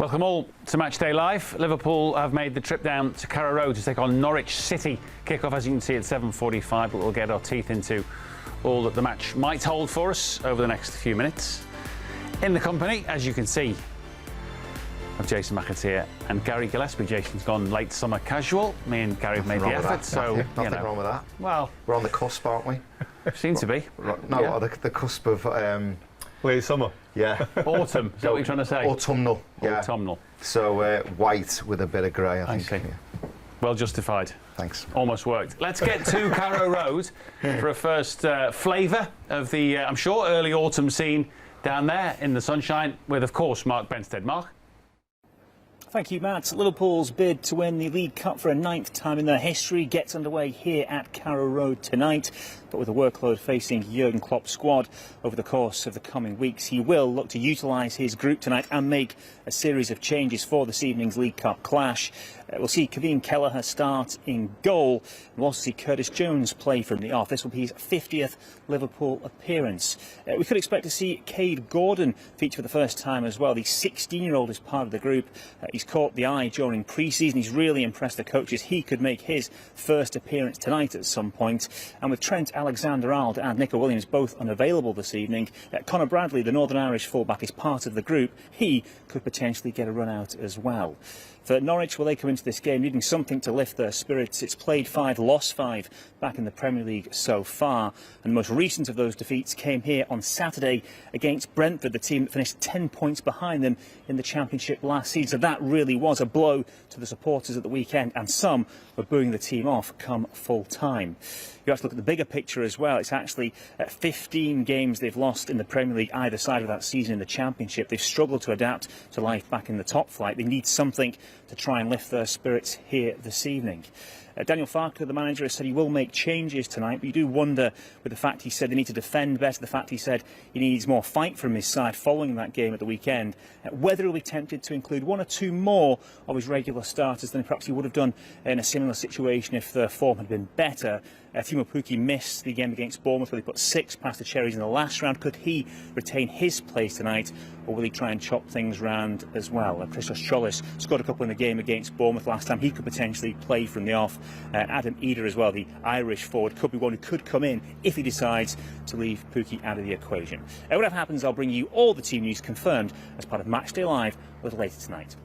Welcome all to Matchday Live. Liverpool have made the trip down to Carrow to take on Norwich City. Kick-off, as you can see, at 7:45, but we'll get our teeth into all that the match might hold for us over the next few minutes. In the company, as you can see, of Jason McAteer and Gary Gillespie. Jason's gone late summer casual. Me and Gary have made the effort, so nothing wrong with that. Well, we're on the cusp, aren't we? Seem to be. No, yeah. the cusp of late summer. Yeah. Autumn. Is that what you're trying to say? Autumnal. Yeah. Autumnal. So white with a bit of grey, I think. Yeah. Well justified. Thanks. Almost worked. Let's get to Carrow Road for a first flavour of the, I'm sure, early autumn scene down there in the sunshine with, of course, Mark Benstead. Mark? Thank you, Matt. Liverpool's bid to win the League Cup for a 9th time in their history gets underway here at Carrow Road tonight. But with a workload facing Jurgen Klopp's squad over the course of the coming weeks, he will look to utilise his group tonight and make a series of changes for this evening's League Cup clash. We'll see Kevin Kelleher start in goal. We'll also see Curtis Jones play from the off. This will be his 50th Liverpool appearance. We could expect to see Cade Gordon feature for the first time as well. The 16-year-old is part of the group. He's caught the eye during pre-season. He's really impressed the coaches. He could make his first appearance tonight at some point. And with Trent Alexander-Arnold and Nico Williams both unavailable this evening, Conor Bradley, the Northern Irish fullback, is part of the group. He could potentially get a run out as well. For Norwich, will they come into this game needing something to lift their spirits? It's played 5, lost 5 back in the Premier League so far. And the most recent of those defeats came here on Saturday against Brentford, the team that finished 10 points behind them in the Championship last season. So that really was a blow to the supporters at the weekend, and some were booing the team off come full time. You have to look at the bigger picture as well. It's actually 15 games they've lost in the Premier League either side of that season in the Championship. They've struggled to adapt to life back in the top flight. They need something to try and lift their spirits here this evening. Daniel Farke, the manager, has said he will make changes tonight, but you do wonder, with the fact he said they need to defend better, the fact he said he needs more fight from his side following that game at the weekend, whether he'll be tempted to include 1 or 2 more of his regular starters than perhaps he would have done in a similar situation if the form had been better. Timo Pukki missed the game against Bournemouth where he put 6 past the Cherries in the last round. Could he retain his place tonight, or will he try and chop things round as well? Christos Cholis scored a couple in the game against Bournemouth last time. He could potentially play from the off. Adam Eder as well, the Irish forward, could be one who could come in if he decides to leave Pukki out of the equation. Whatever happens, I'll bring you all the team news confirmed as part of Matchday Live a little later tonight.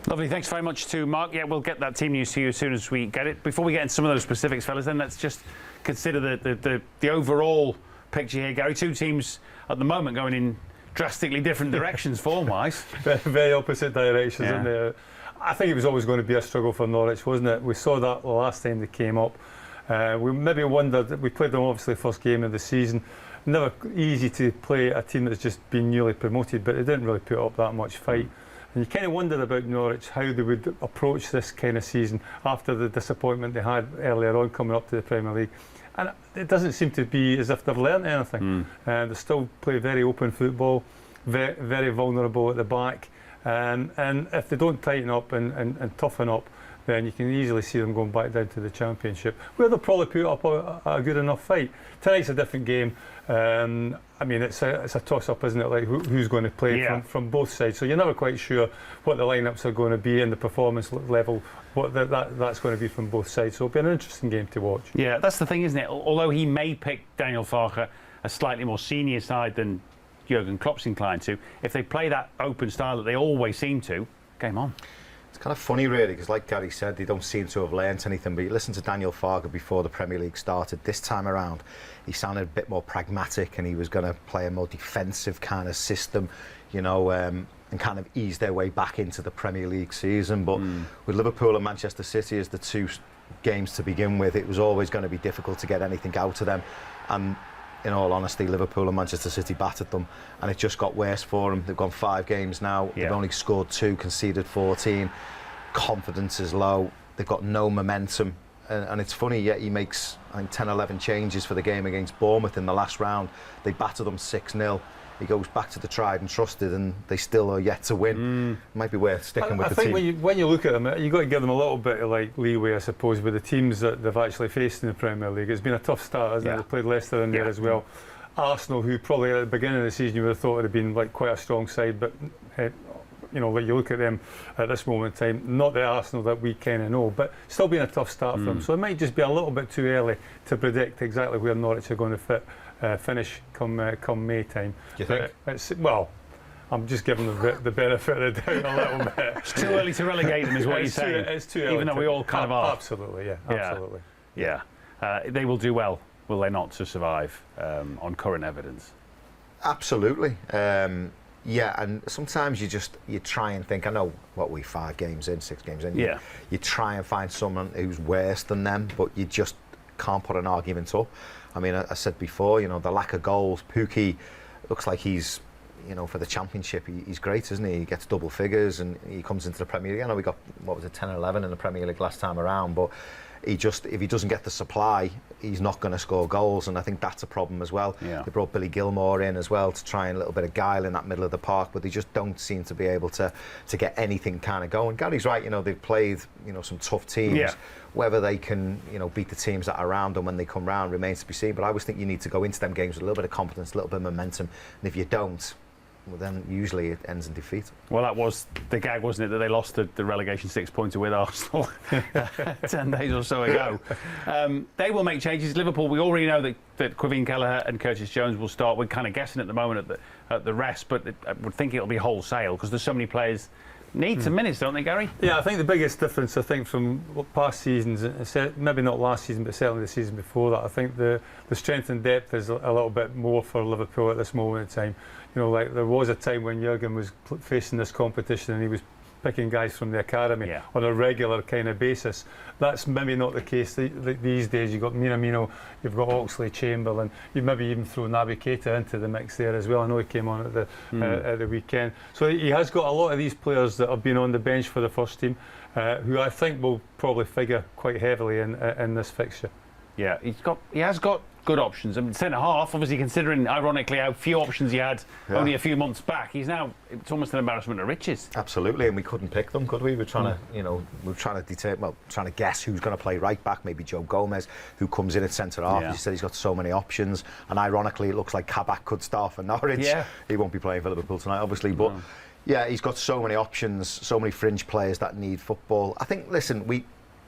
Lovely, thanks very much to Mark. Yeah, we'll get that team news to you as soon as we get it. Before we get into some of those specifics, fellas, then let's just consider the overall picture here. Gary, 2 teams at the moment going in drastically different directions form-wise. Very opposite directions, yeah. Isn't there? I think it was always going to be a struggle for Norwich, wasn't it? We saw that the last time they came up. We maybe wondered, we played them obviously first game of the season. Never easy to play a team that's just been newly promoted, but they didn't really put up that much fight. And you kind of wondered about Norwich, how they would approach this kind of season after the disappointment they had earlier on coming up to the Premier League. And it doesn't seem to be as if they've learnt anything. They still play very open football, very, very vulnerable at the back. And if they don't tighten up and toughen up, then you can easily see them going back down to the Championship, where they'll probably put up a good enough fight. Tonight's a different game. I mean, it's a toss-up, isn't it? Like who's going to play from both sides. So you're never quite sure what the lineups are going to be and the performance level, what that's going to be from both sides. So it'll be an interesting game to watch. Yeah, that's the thing, isn't it? Although he may pick Daniel Farke, a slightly more senior side than Jurgen Klopp's inclined to, if they play that open style that they always seem to, game on. It's kind of funny, really, because like Gary said, they don't seem to have learnt anything. But you listen to Daniel Farke before the Premier League started. This time around, he sounded a bit more pragmatic, and he was going to play a more defensive kind of system, you know, and kind of ease their way back into the Premier League season. But with Liverpool and Manchester City as the 2 games to begin with, it was always going to be difficult to get anything out of them. And in all honesty, Liverpool and Manchester City battered them, and it just got worse for them. They've gone 5 games now. They've only scored 2, conceded 14. Confidence is low. They've got no momentum. And it's funny, yet he makes, I think, 10, 11 changes for the game against Bournemouth in the last round. They battered them 6-0. He goes back to the tried and trusted, and they still are yet to win. Might be worth sticking with the team. I think when you look at them, you've got to give them a little bit of like leeway, I suppose, with the teams that they've actually faced in the Premier League. It's been a tough start, hasn't it? They've played Leicester in there as well. Arsenal, who probably at the beginning of the season you would have thought would have been like quite a strong side, but like you look at them at this moment in time, not the Arsenal that we kind of know, but still being a tough start for them. So it might just be a little bit too early to predict exactly where Norwich are going to finish come May time. Do you think? I'm just giving them the benefit of the doubt a little bit. It's too early to relegate them, is what you're saying. It's too early. Even though we all kind of are. Absolutely, yeah. Absolutely. Yeah. They will do well, will they not, to survive on current evidence? Absolutely. Yeah, and sometimes you try and think, I know what we 5 games in, 6 games in. Yeah. You try and find someone who's worse than them, but you just can't put an argument up. I mean, I said before, the lack of goals. Pukki looks like he's, for the Championship, he's great, isn't he? He gets double figures and he comes into the Premier League. I know we got, 10 or 11 in the Premier League last time around, but if he doesn't get the supply, he's not going to score goals, and I think that's a problem as well. Yeah. They brought Billy Gilmore in as well to try and a little bit of guile in that middle of the park, but they just don't seem to be able to get anything kind of going. Gary's right, they've played some tough teams. Yeah. Whether they can beat the teams that are around them when they come round remains to be seen, but I always think you need to go into them games with a little bit of confidence, a little bit of momentum, and if you don't, well, then usually it ends in defeat. Well, that was the gag, wasn't it, that they lost the relegation 6-pointer with Arsenal 10 days or so ago. They will make changes. Liverpool, we already know that Quivin Kelleher and Curtis Jones will start. We're kind of guessing at the moment at the rest, but I would think it'll be wholesale because there's so many players need some minutes, don't they, Gary? Yeah, I think the biggest difference, from past seasons, maybe not last season, but certainly the season before that, I think the strength and depth is a little bit more for Liverpool at this moment in time. Like there was a time when Jurgen was facing this competition and he was picking guys from the academy on a regular kind of basis. That's maybe not the case these days. You've got Minamino, you've got Oxlade-Chamberlain, you've maybe even thrown Naby Keita into the mix there as well. I know he came on at the weekend. So he has got a lot of these players that have been on the bench for the first team, who I think will probably figure quite heavily in this fixture. Yeah, he has got good options. I mean, centre half, obviously, considering ironically how few options he had only a few months back, it's almost an embarrassment of riches. Absolutely, and we couldn't pick them, could we? We're trying to guess who's going to play right back. Maybe Joe Gomez, who comes in at centre half. Yeah. You said he's got so many options, and ironically, it looks like Kabak could start for Norwich. Yeah. He won't be playing for Liverpool tonight, obviously, but yeah, he's got so many options, so many fringe players that need football. I think, listen,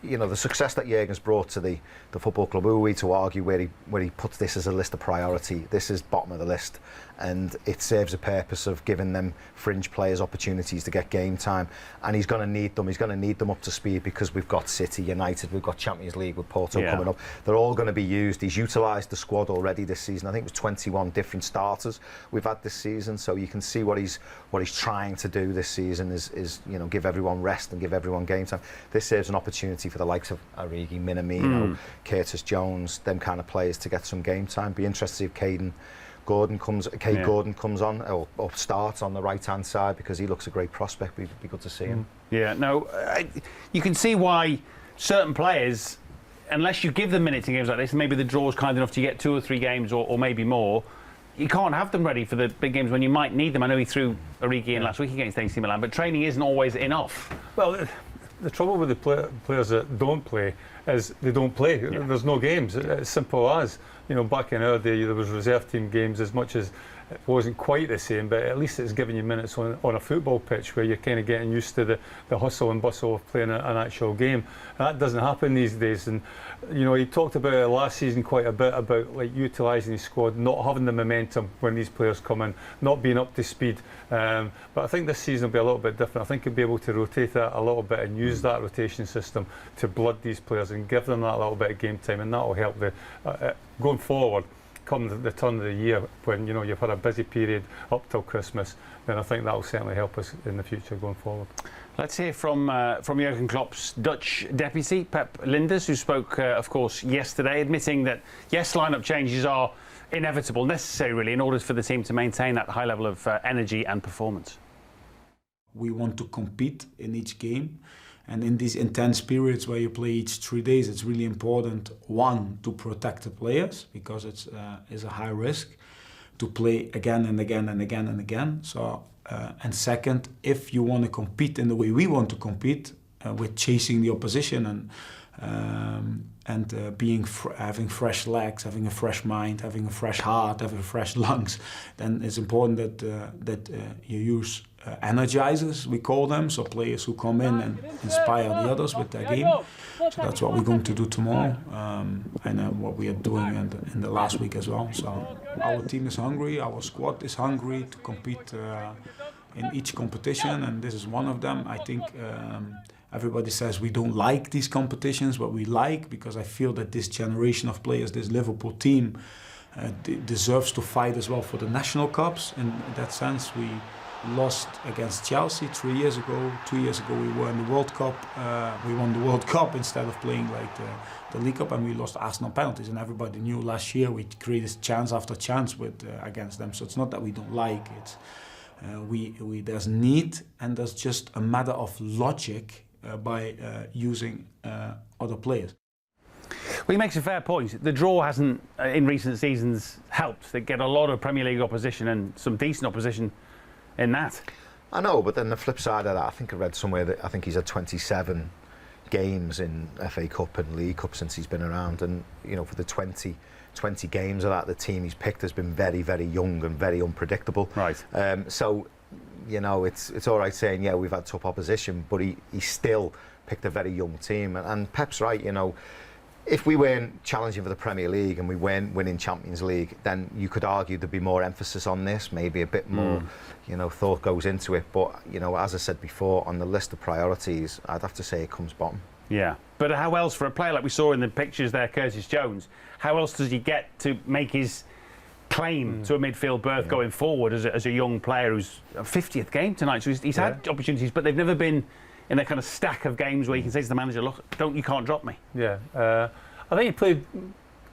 the success that Jurgen's brought to the football club, who are we to argue where he puts this as a list of priority? This is bottom of the list, and it serves a purpose of giving them fringe players opportunities to get game time, and he's going to need them. He's going to need them up to speed because we've got City, United, we've got Champions League with Porto coming up. They're all going to be used. He's utilised the squad already this season. I think it was 21 different starters we've had this season, so you can see what he's trying to do this season is give everyone rest and give everyone game time. This serves an opportunity for the likes of Origi, Minamino, Curtis Jones, them kind of players to get some game time. Be interested if Cade Gordon comes on or starts on the right hand side, because he looks a great prospect. It'd be good to see him. Yeah, no, you can see why certain players, unless you give them minutes in games like this, and maybe the draw's kind enough to get 2 or 3 games or maybe more, you can't have them ready for the big games when you might need them. I know he threw Origi in last week against AC Milan, but training isn't always enough. Well, the trouble with the players that don't play is they don't play. There's no games. It's simple as. Back in our day, there was reserve team games as much as it wasn't quite the same, but at least it's giving you minutes on a football pitch where you're kind of getting used to the hustle and bustle of playing an actual game. That doesn't happen these days. And he talked about it last season quite a bit about utilising his squad, not having the momentum when these players come in, not being up to speed. But I think this season will be a little bit different. I think he'll be able to rotate that a little bit and use that rotation system to blood these players and give them that little bit of game time, and that will help going forward. Come the turn of the year, when you've had a busy period up till Christmas, then I think that will certainly help us in the future going forward. Let's hear from Jurgen Klopp's Dutch deputy, Pep Lijnders, who spoke, of course, yesterday, admitting that, yes, lineup changes are inevitable, necessary, really, in order for the team to maintain that high level of energy and performance. We want to compete in each game. And in these intense periods where you play each 3 days, it's really important, one, to protect the players, because it's a high risk to play again and again and again and again. So, and second, if you want to compete in the way we want to compete, with chasing the opposition and and having fresh legs, having a fresh mind, having a fresh heart, having fresh lungs, then it's important that you use energizers, we call them, so players who come in and inspire the others with their game. So that's what we're going to do tomorrow, and what we are doing in the last week as well. So our team is hungry, our squad is hungry to compete in each competition, and this is one of them. I think everybody says we don't like these competitions, but we like, because I feel that this generation of players, this Liverpool team, deserves to fight as well for the national cups. In that sense, we lost against Chelsea 3 years ago. 2 years ago we were in the World Cup. We won the World Cup instead of playing like the League Cup, and we lost Arsenal penalties. And everybody knew last year we created chance after chance against them. So it's not that we don't like it. There's need, and there's just a matter of logic by using other players. Well, he makes a fair point. The draw hasn't, in recent seasons, helped. They get a lot of Premier League opposition and some decent opposition in that. I know, but then the flip side of that, I think I read somewhere that I think he's had 27 games in FA Cup and League Cup since he's been around, and you know, for the 20 games of that, the team he's picked has been very, very young and very unpredictable. Right. So, you know, it's all right saying, yeah, we've had tough opposition, but he still picked a very young team. And Pep's right, you know, if we weren't challenging for the Premier League and we weren't winning Champions League, then you could argue there'd be more emphasis on this, maybe a bit more, you know, thought goes into it. But, you know, as I said before, on the list of priorities, I'd have to say it comes bottom. Yeah, but how else for a player like we saw in the pictures there, Curtis Jones, how else does he get to make his claim to a midfield berth going forward as a young player who's a 50th game tonight? So he's had opportunities, but they've never been in a kind of stack of games where you can say to the manager, look, you can't drop me. Yeah, I think he played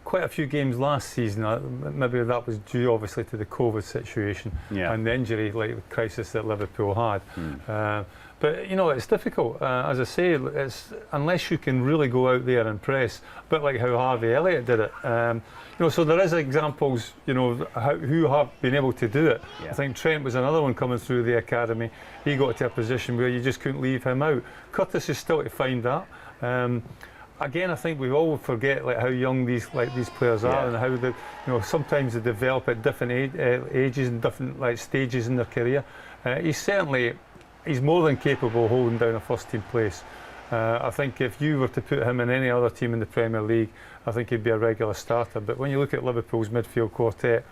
quite a few games last season. Maybe that was due obviously to the COVID situation and the injury crisis that Liverpool had. But you know, it's difficult. As I say, it's unless you can really go out there and press, a bit like how Harvey Elliott did it. You know, so there is examples, you know, who have been able to do it. I think Trent was another one coming through the academy. He got to a position where you just couldn't leave him out. Curtis is still to find that. Again, I think we all forget how young these players are, and how sometimes they develop at different ages and different stages in their career. He's more than capable of holding down a first team place. I think if you were to put him in any other team in the Premier League, I think he'd be a regular starter. But when you look at Liverpool's midfield quartet,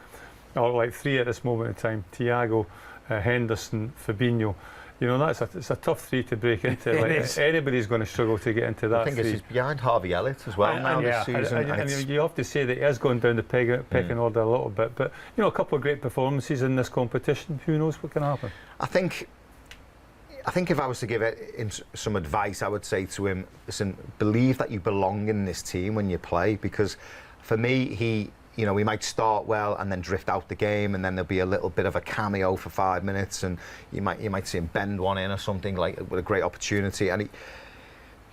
or three at this moment in time, Thiago, Henderson, Fabinho, you know, it's a tough three to break into. Anybody's going to struggle to get into that. I think it's behind Harvey Elliott as well now this season. And you have to say that he has gone down the pecking order a little bit. But you know, a couple of great performances in this competition. Who knows what can happen? I think if I was to give him some advice, I would say to him, listen, believe that you belong in this team when you play, because for me, he might start well and then drift out the game, and then there'll be a little bit of a cameo for 5 minutes, and you might see him bend one in or something with a great opportunity, and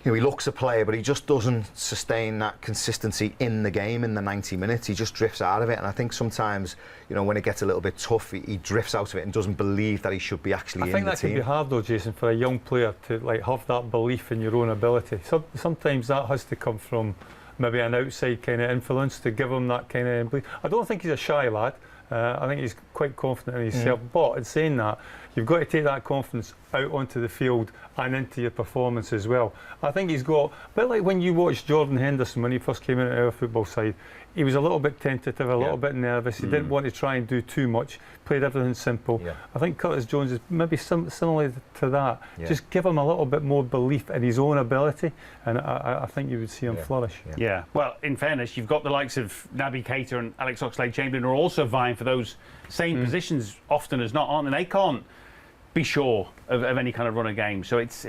he looks a player, but he just doesn't sustain that consistency in the game in the 90 minutes. He just drifts out of it, and I think sometimes, when it gets a little bit tough, he drifts out of it and doesn't believe that he should be actually in the team. I think that can be hard though, Jason, for a young player to have that belief in your own ability. Sometimes that has to come from maybe an outside kind of influence to give him that kind of belief. I don't think he's a shy lad. I think he's quite confident in himself. But in saying that, you've got to take that confidence out onto the field and into your performance as well. I think he's got, a bit like when you watched Jordan Henderson when he first came into our football side, he was a little bit tentative, a little bit nervous. He didn't want to try and do too much, played everything simple. I think Curtis Jones is maybe similar to that. Just give him a little bit more belief in his own ability, and I think you would see him flourish. Well, in fairness, you've got the likes of Naby Keita and Alex Oxlade-Chamberlain who are also vying for those same positions often as not, aren't they? They can't be sure of any kind of run of game. So it's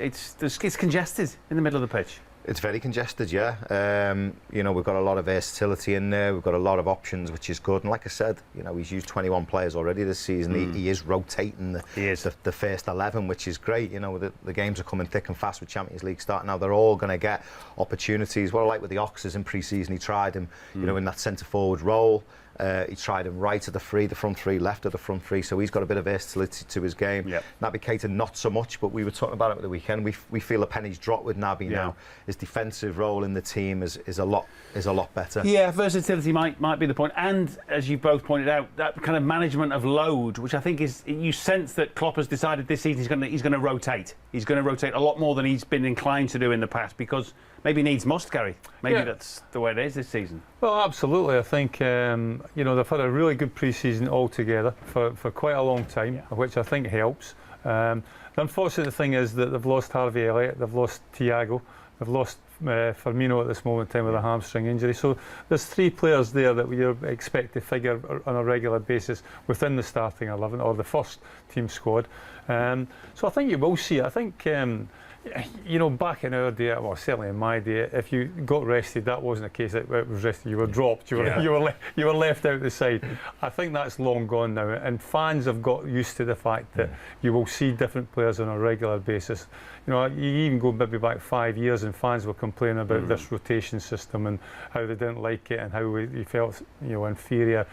congested in the middle of the pitch. It's very congested, we've got a lot of versatility in there. We've got a lot of options, which is good. And like I said, he's used 21 players already this season. He is rotating the first 11, which is great. The games are coming thick and fast with Champions League starting now. They're all going to get opportunities. What I like with the Oxes in pre-season, he tried him, in that centre-forward role. He tried him right of the front three, left of the front three, so he's got a bit of versatility to his game. Yep. Naby Keita not so much, but we were talking about it at the weekend. We feel a penny's dropped with Naby now. His defensive role in the team is a lot better. Yeah, versatility might be the point, and as you both pointed out, that kind of management of load, which I think is, you sense that Klopp has decided this season he's going to rotate. He's going to rotate a lot more than he's been inclined to do in the past, because maybe needs must, Gary. Maybe that's the way it is this season. Well, absolutely. I think they've had a really good pre-season altogether for quite a long time, which I think helps. The unfortunate thing is that they've lost Harvey Elliott, they've lost Thiago, they've lost Firmino at this moment in time with a hamstring injury. So there's 3 players there that we expect to figure on a regular basis within the starting 11 or the first team squad. So I think you will see it. I think back in our day, well, certainly in my day, if you got rested, that wasn't a case that it was rested. You were dropped. You were left out the side. I think that's long gone now, and fans have got used to the fact that you will see different players on a regular basis. You even go maybe back 5 years, and fans were complaining about this rotation system and how they didn't like it and how you felt inferior,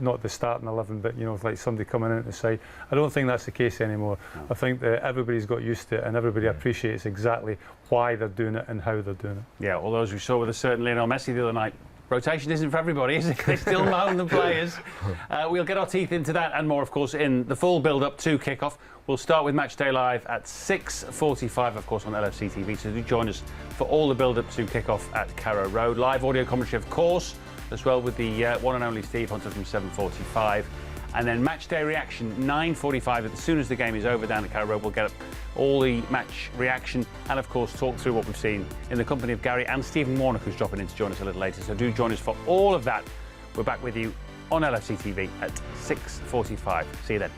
not the starting 11, but like somebody coming in at the side. I don't think that's the case anymore. I think that everybody's got used to it, and everybody appreciates exactly why they're doing it and how they're doing it. Yeah, although as we saw with a certain Lionel Messi the other night, rotation isn't for everybody, is it? They still moan the players. We'll get our teeth into that and more, of course, in the full build-up to kick-off. We'll start with Matchday Live at 6:45, of course, on LFC TV. So do join us for all the build-up to kick-off at Carrow Road. Live audio commentary, of course, as well with the one and only Steve Hunter from 7:45. And then Matchday reaction, 9:45. As soon as the game is over down at Carrow Road, we'll get up all the match reaction and, of course, talk through what we've seen in the company of Gary and Stephen Warnock, who's dropping in to join us a little later. So do join us for all of that. We're back with you on LFC TV at 6:45. See you then.